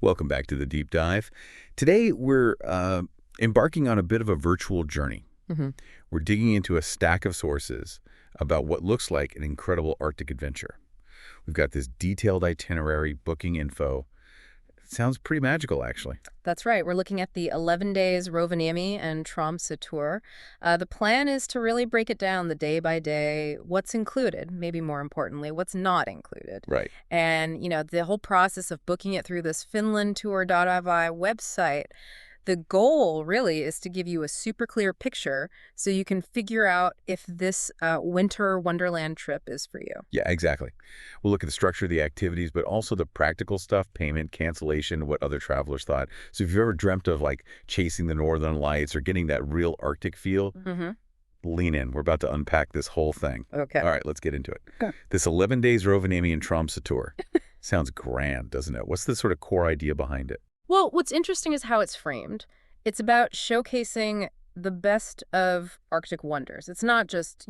Welcome back to the Deep Dive. Today, we're embarking on a bit of a virtual journey. hmm We're digging into a stack of sources about what looks like an incredible Arctic adventure. We've got this detailed itinerary, booking info. It sounds pretty magical, actually. That's right. We're looking at the 11 days Rovaniemi and Tromso tour. The plan is to really break it down the day by day, what's included, maybe more importantly, what's not included. Right. And, the whole process of booking it through this finlandtour-fi website, the goal really is to give you a super clear picture so you can figure out if this winter wonderland trip is for you. Yeah, exactly. We'll look at the structure of the activities, but also the practical stuff, payment, cancellation, what other travelers thought. So if you've ever dreamt of like chasing the northern lights or getting that real Arctic feel, lean in. We're about to unpack this whole thing. Okay. All right, let's get into it. Okay. This 11 days Rovaniemi and Tromso tour sounds grand, doesn't it? What's the sort of core idea behind it? Well, what's interesting is how it's framed. It's about showcasing the best of Arctic wonders. It's not just,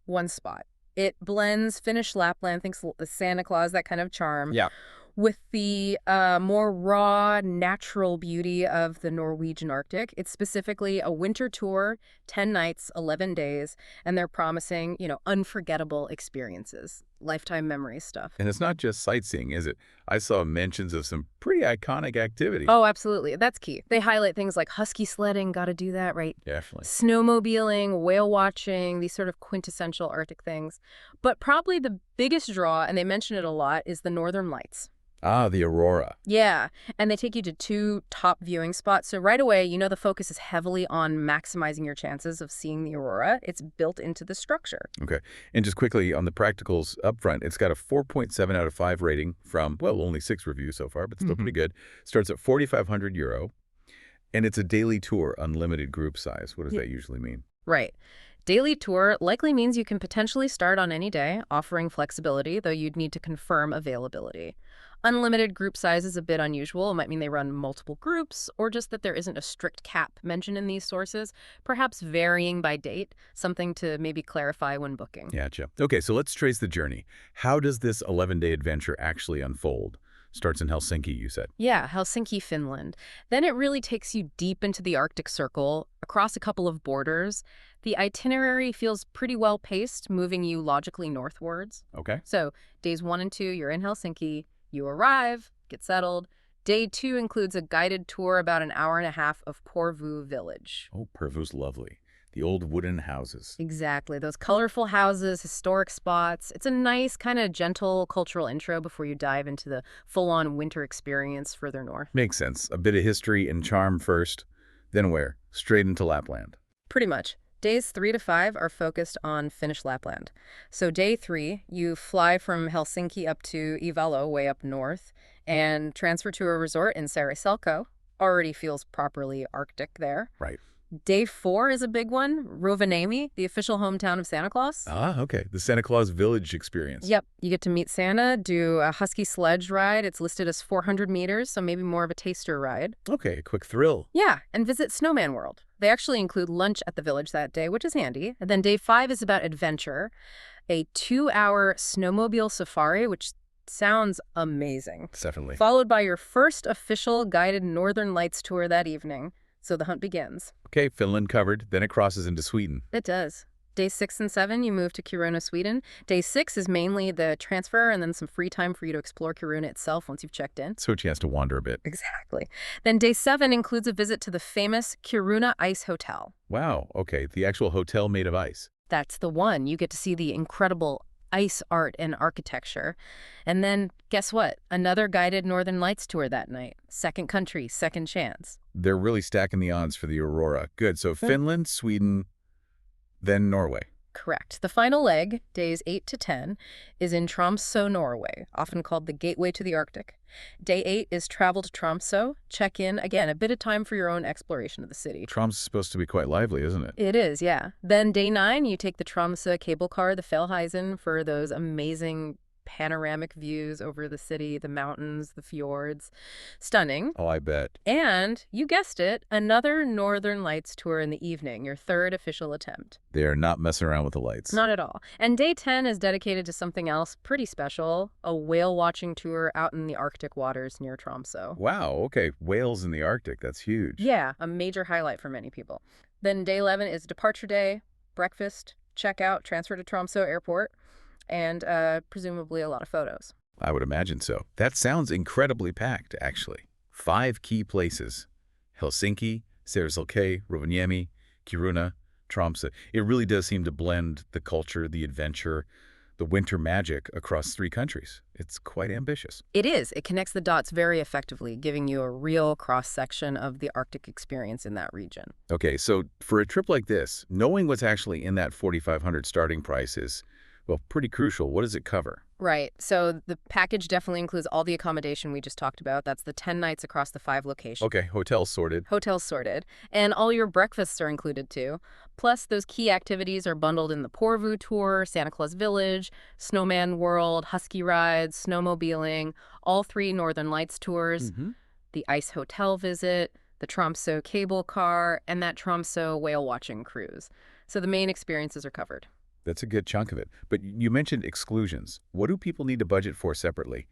one spot. It blends Finnish Lapland, thinks Santa Claus, that kind of charm, Yeah. with the more raw, natural beauty of the Norwegian Arctic. It's specifically a winter tour, 10 nights, 11 days, and they're promising, unforgettable experiences, lifetime memory stuff. And it's not just sightseeing, is it? I saw mentions of some pretty iconic activity. Oh, absolutely. That's key. They highlight things like husky sledding, got to do that, right? Definitely. Snowmobiling, whale watching, these sort of quintessential Arctic things. But probably the biggest draw, and they mention it a lot, is the Northern Lights. Ah, the aurora. Yeah, and they take you to two top viewing spots. So right away, the focus is heavily on maximizing your chances of seeing the aurora. It's built into the structure. Okay. And just quickly on the practicals up front, it's got a 4.7 out of 5 rating from, well, only 6 reviews so far, but still pretty good. Starts at €4,500, and it's a daily tour, unlimited group size. What does that usually mean? Right. Daily tour likely means you can potentially start on any day, offering flexibility, though you'd need to confirm availability. Unlimited group size is a bit unusual. It might mean they run multiple groups, or just that there isn't a strict cap mentioned in these sources, perhaps varying by date, something to maybe clarify when booking. Gotcha. Okay, so let's trace the journey. How does this 11-day adventure actually unfold? Starts in Helsinki, you said. Yeah, Helsinki, Finland. Then it really takes you deep into the Arctic Circle, across a couple of borders. The itinerary feels pretty well paced, moving you logically northwards. Okay. So days 1 and 2, you're in Helsinki. You arrive, get settled. Day 2 includes a guided tour about an hour and a half of Porvoo village. Oh, Porvoo's lovely. The old wooden houses. Exactly. Those colorful houses, historic spots. It's a nice, kind of gentle cultural intro before you dive into the full-on winter experience further north. Makes sense. A bit of history and charm first. Then where? Straight into Lapland. Pretty much. Days 3 to 5 are focused on Finnish Lapland. So day 3, you fly from Helsinki up to Ivalo, way up north, and transfer to a resort in Sariselko. Already feels properly Arctic there. Right. Day 4 is a big one. Rovaniemi, the official hometown of Santa Claus. Ah, okay. The Santa Claus Village experience. Yep. You get to meet Santa, do a husky sledge ride. It's listed as 400 meters, so maybe more of a taster ride. Okay, a quick thrill. Yeah, and visit Snowman World. They actually include lunch at the village that day, which is handy. And then day 5 is about adventure, a 2-hour snowmobile safari, which sounds amazing. Definitely. Followed by your first official guided Northern Lights tour that evening. So the hunt begins. Okay, Finland covered. Then it crosses into Sweden. It does. Day 6 and 7, you move to Kiruna, Sweden. Day 6 is mainly the transfer and then some free time for you to explore Kiruna itself once you've checked in. So a chance to wander a bit. Exactly. Then day 7 includes a visit to the famous Kiruna Ice Hotel. Wow, okay. The actual hotel made of ice. That's the one. You get to see the incredible ice art and architecture. And then, guess what? Another guided Northern Lights tour that night. Second country, second chance. They're really stacking the odds for the aurora. Good. So Finland, Sweden, then Norway. Correct. The final leg, days 8 to 10, is in Tromso, Norway, often called the gateway to the Arctic. Day 8 is travel to Tromso, check in, again, a bit of time for your own exploration of the city. Tromso's supposed to be quite lively, isn't it? It is, yeah. Then day 9, you take the Tromsø cable car, the Fjellheisen, for those amazing panoramic views over the city, the mountains, the fjords. Stunning. Oh, I bet. And, you guessed it, another Northern Lights tour in the evening, your third official attempt. They're not messing around with the lights. Not at all. And day 10 is dedicated to something else pretty special, a whale watching tour out in the Arctic waters near Tromso. Wow, okay. Whales in the Arctic, that's huge. Yeah, a major highlight for many people. Then day 11 is departure day, breakfast, checkout, transfer to Tromso airport, and presumably a lot of photos. I would imagine so. That sounds incredibly packed, actually. 5 key places: Helsinki, Saareselkä, Rovaniemi, Kiruna, Tromso. It really does seem to blend the culture, the adventure, the winter magic across 3 countries. It's quite ambitious. It is. It connects the dots very effectively, giving you a real cross-section of the Arctic experience in that region. Okay, so for a trip like this, knowing what's actually in that 4,500 starting price is, well, pretty crucial. What does it cover? Right. So the package definitely includes all the accommodation we just talked about. That's the 10 nights across the 5 locations. Okay, hotels sorted. Hotels sorted. And all your breakfasts are included too. Plus, those key activities are bundled in the Porvoo tour, Santa Claus Village, Snowman World, Husky Rides, snowmobiling, all 3 Northern Lights tours, the ice hotel visit, the Tromso cable car, and that Tromso whale watching cruise. So the main experiences are covered. That's a good chunk of it. But you mentioned exclusions. What do people need to budget for separately?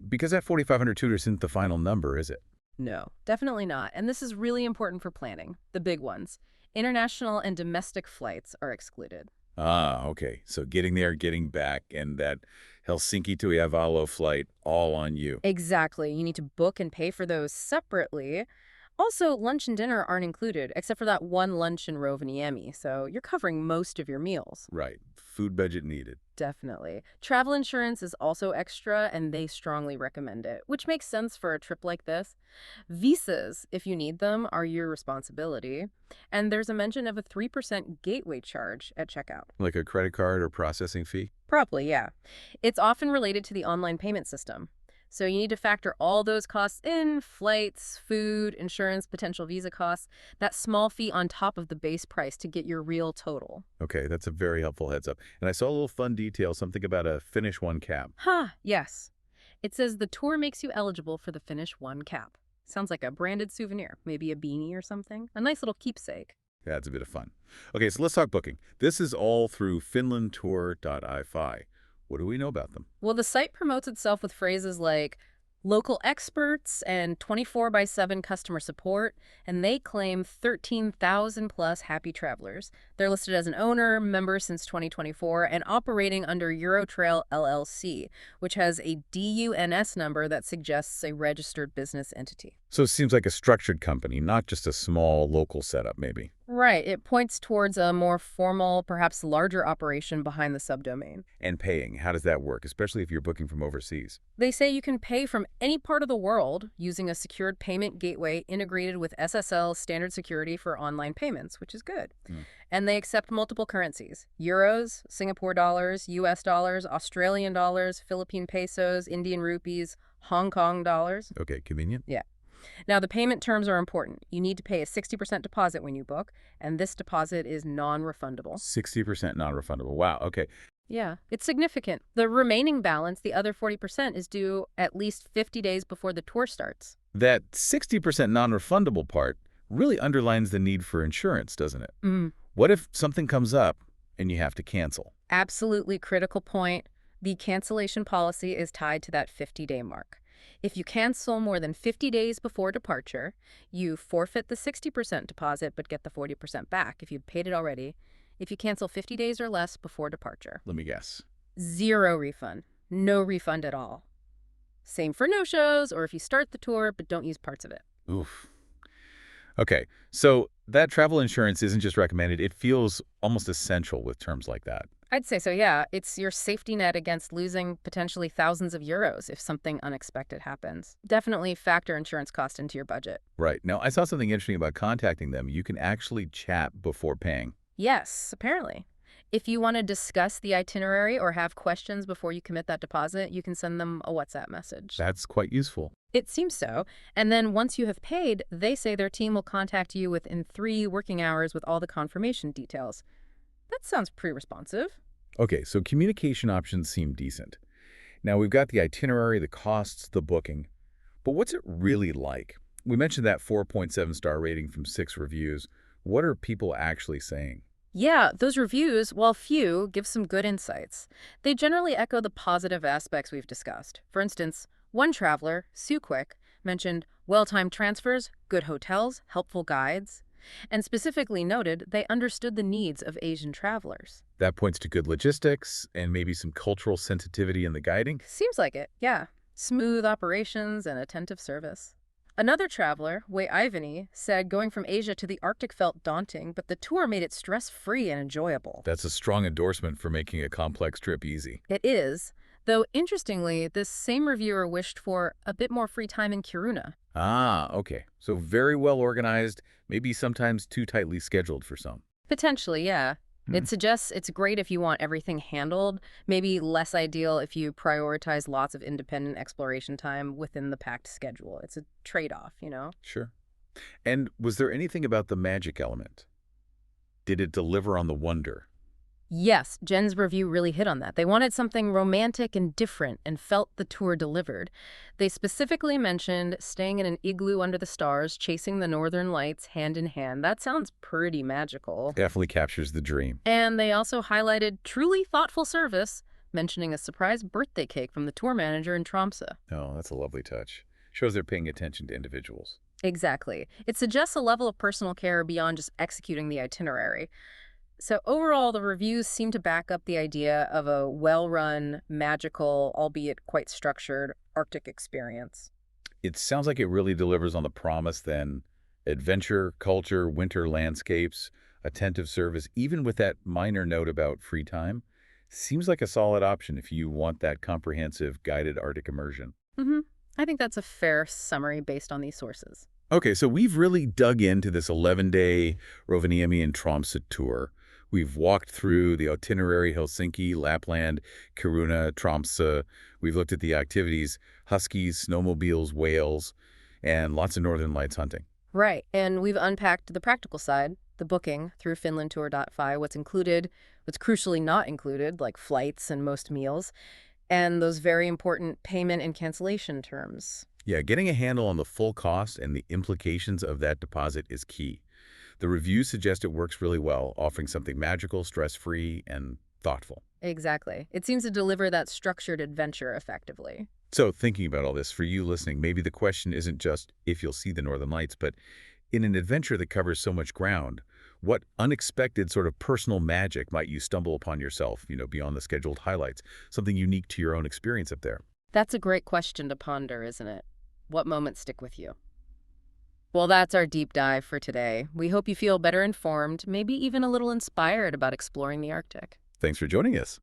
Because that 4,500 tour isn't the final number, is it? No, definitely not. And this is really important for planning. The big ones. International and domestic flights are excluded. Ah, okay. So getting there, getting back, and that Helsinki to Iavalo flight, all on you. Exactly. You need to book and pay for those separately. Also, lunch and dinner aren't included, except for that one lunch in Rovaniemi, so you're covering most of your meals. Right. Food budget needed. Definitely. Travel insurance is also extra, and they strongly recommend it, which makes sense for a trip like this. Visas, if you need them, are your responsibility. And there's a mention of a 3% gateway charge at checkout. Like a credit card or processing fee? Probably, yeah. It's often related to the online payment system. So you need to factor all those costs in: flights, food, insurance, potential visa costs, that small fee on top of the base price to get your real total. Okay, that's a very helpful heads up. And I saw a little fun detail, something about a Finish One cap. Yes. It says the tour makes you eligible for the Finish One cap. Sounds like a branded souvenir, maybe a beanie or something. A nice little keepsake. That's a bit of fun. Okay, so let's talk booking. This is all through finlandtour-fi. What do we know about them? Well, the site promotes itself with phrases like local experts and 24/7 customer support, and they claim 13,000 plus happy travelers. They're listed as an owner, member since 2024, and operating under Eurotrail LLC, which has a DUNS number that suggests a registered business entity. So it seems like a structured company, not just a small local setup, maybe. Right. It points towards a more formal, perhaps larger operation behind the subdomain. And paying, how does that work, especially if you're booking from overseas? They say you can pay from any part of the world using a secured payment gateway integrated with SSL standard security for online payments, which is good. And they accept multiple currencies: euros, Singapore dollars, US dollars, Australian dollars, Philippine pesos, Indian rupees, Hong Kong dollars. Okay, convenient. Yeah. Now, the payment terms are important. You need to pay a 60% deposit when you book, and this deposit is non-refundable. 60% non-refundable. Wow, okay. Yeah, it's significant. The remaining balance, the other 40%, is due at least 50 days before the tour starts. That 60% non-refundable part really underlines the need for insurance, doesn't it? What if something comes up and you have to cancel? Absolutely critical point. The cancellation policy is tied to that 50-day mark. If you cancel more than 50 days before departure, you forfeit the 60% deposit but get the 40% back if you'd paid it already. If you cancel 50 days or less before departure. Let me guess. 0 refund. No refund at all. Same for no-shows or if you start the tour but don't use parts of it. Oof. Okay, so that travel insurance isn't just recommended, it feels almost essential with terms like that. I'd say so, yeah. It's your safety net against losing potentially thousands of euros if something unexpected happens. Definitely factor insurance cost into your budget. Right. Now, I saw something interesting about contacting them. You can actually chat before paying. Yes, apparently. If you want to discuss the itinerary or have questions before you commit that deposit, you can send them a WhatsApp message. That's quite useful. It seems so. And then once you have paid, they say their team will contact you within 3 working hours with all the confirmation details. That sounds pretty responsive. Okay, so communication options seem decent. Now, we've got the itinerary, the costs, the booking. But what's it really like? We mentioned that 4.7-star rating from 6 reviews. What are people actually saying? Yeah, those reviews, while few, give some good insights. They generally echo the positive aspects we've discussed. For instance, one traveler, Sue Quick, mentioned well-timed transfers, good hotels, helpful guides, and specifically noted they understood the needs of Asian travelers. That points to good logistics and maybe some cultural sensitivity in the guiding? Seems like it, yeah. Smooth operations and attentive service. Another traveler, Wei Ivany, said going from Asia to the Arctic felt daunting, but the tour made it stress-free and enjoyable. That's a strong endorsement for making a complex trip easy. It is, though interestingly, this same reviewer wished for a bit more free time in Kiruna. Ah, okay. So very well organized, maybe sometimes too tightly scheduled for some. Potentially, yeah. Hmm. It suggests it's great if you want everything handled, maybe less ideal if you prioritize lots of independent exploration time within the packed schedule. It's a trade-off, you know? Sure. And was there anything about the magic element? Did it deliver on the wonder? Yes, Jen's review really hit on that. They wanted something romantic and different and felt the tour delivered. They specifically mentioned staying in an igloo under the stars, chasing the northern lights hand in hand. That sounds pretty magical. Definitely captures the dream. And they also highlighted truly thoughtful service, mentioning a surprise birthday cake from the tour manager in Tromso. Oh, that's a lovely touch. Shows they're paying attention to individuals. Exactly. It suggests a level of personal care beyond just executing the itinerary. So overall, the reviews seem to back up the idea of a well-run, magical, albeit quite structured, Arctic experience. It sounds like it really delivers on the promise then. Adventure, culture, winter landscapes, attentive service, even with that minor note about free time, seems like a solid option if you want that comprehensive guided Arctic immersion. hmm I think that's a fair summary based on these sources. Okay, so we've really dug into this 11-day Rovaniemi and Tromso tour. We've walked through the itinerary: Helsinki, Lapland, Kiruna, Tromsø. We've looked at the activities: huskies, snowmobiles, whales, and lots of northern lights hunting. Right, and we've unpacked the practical side, the booking through finlandtour.fi, what's included, what's crucially not included, like flights and most meals, and those very important payment and cancellation terms. Yeah, getting a handle on the full cost and the implications of that deposit is key. The reviews suggest it works really well, offering something magical, stress-free, and thoughtful. Exactly. It seems to deliver that structured adventure effectively. So thinking about all this, for you listening, maybe the question isn't just if you'll see the northern lights, but in an adventure that covers so much ground, what unexpected sort of personal magic might you stumble upon yourself, beyond the scheduled highlights, something unique to your own experience up there? That's a great question to ponder, isn't it? What moments stick with you? Well, that's our deep dive for today. We hope you feel better informed, maybe even a little inspired about exploring the Arctic. Thanks for joining us.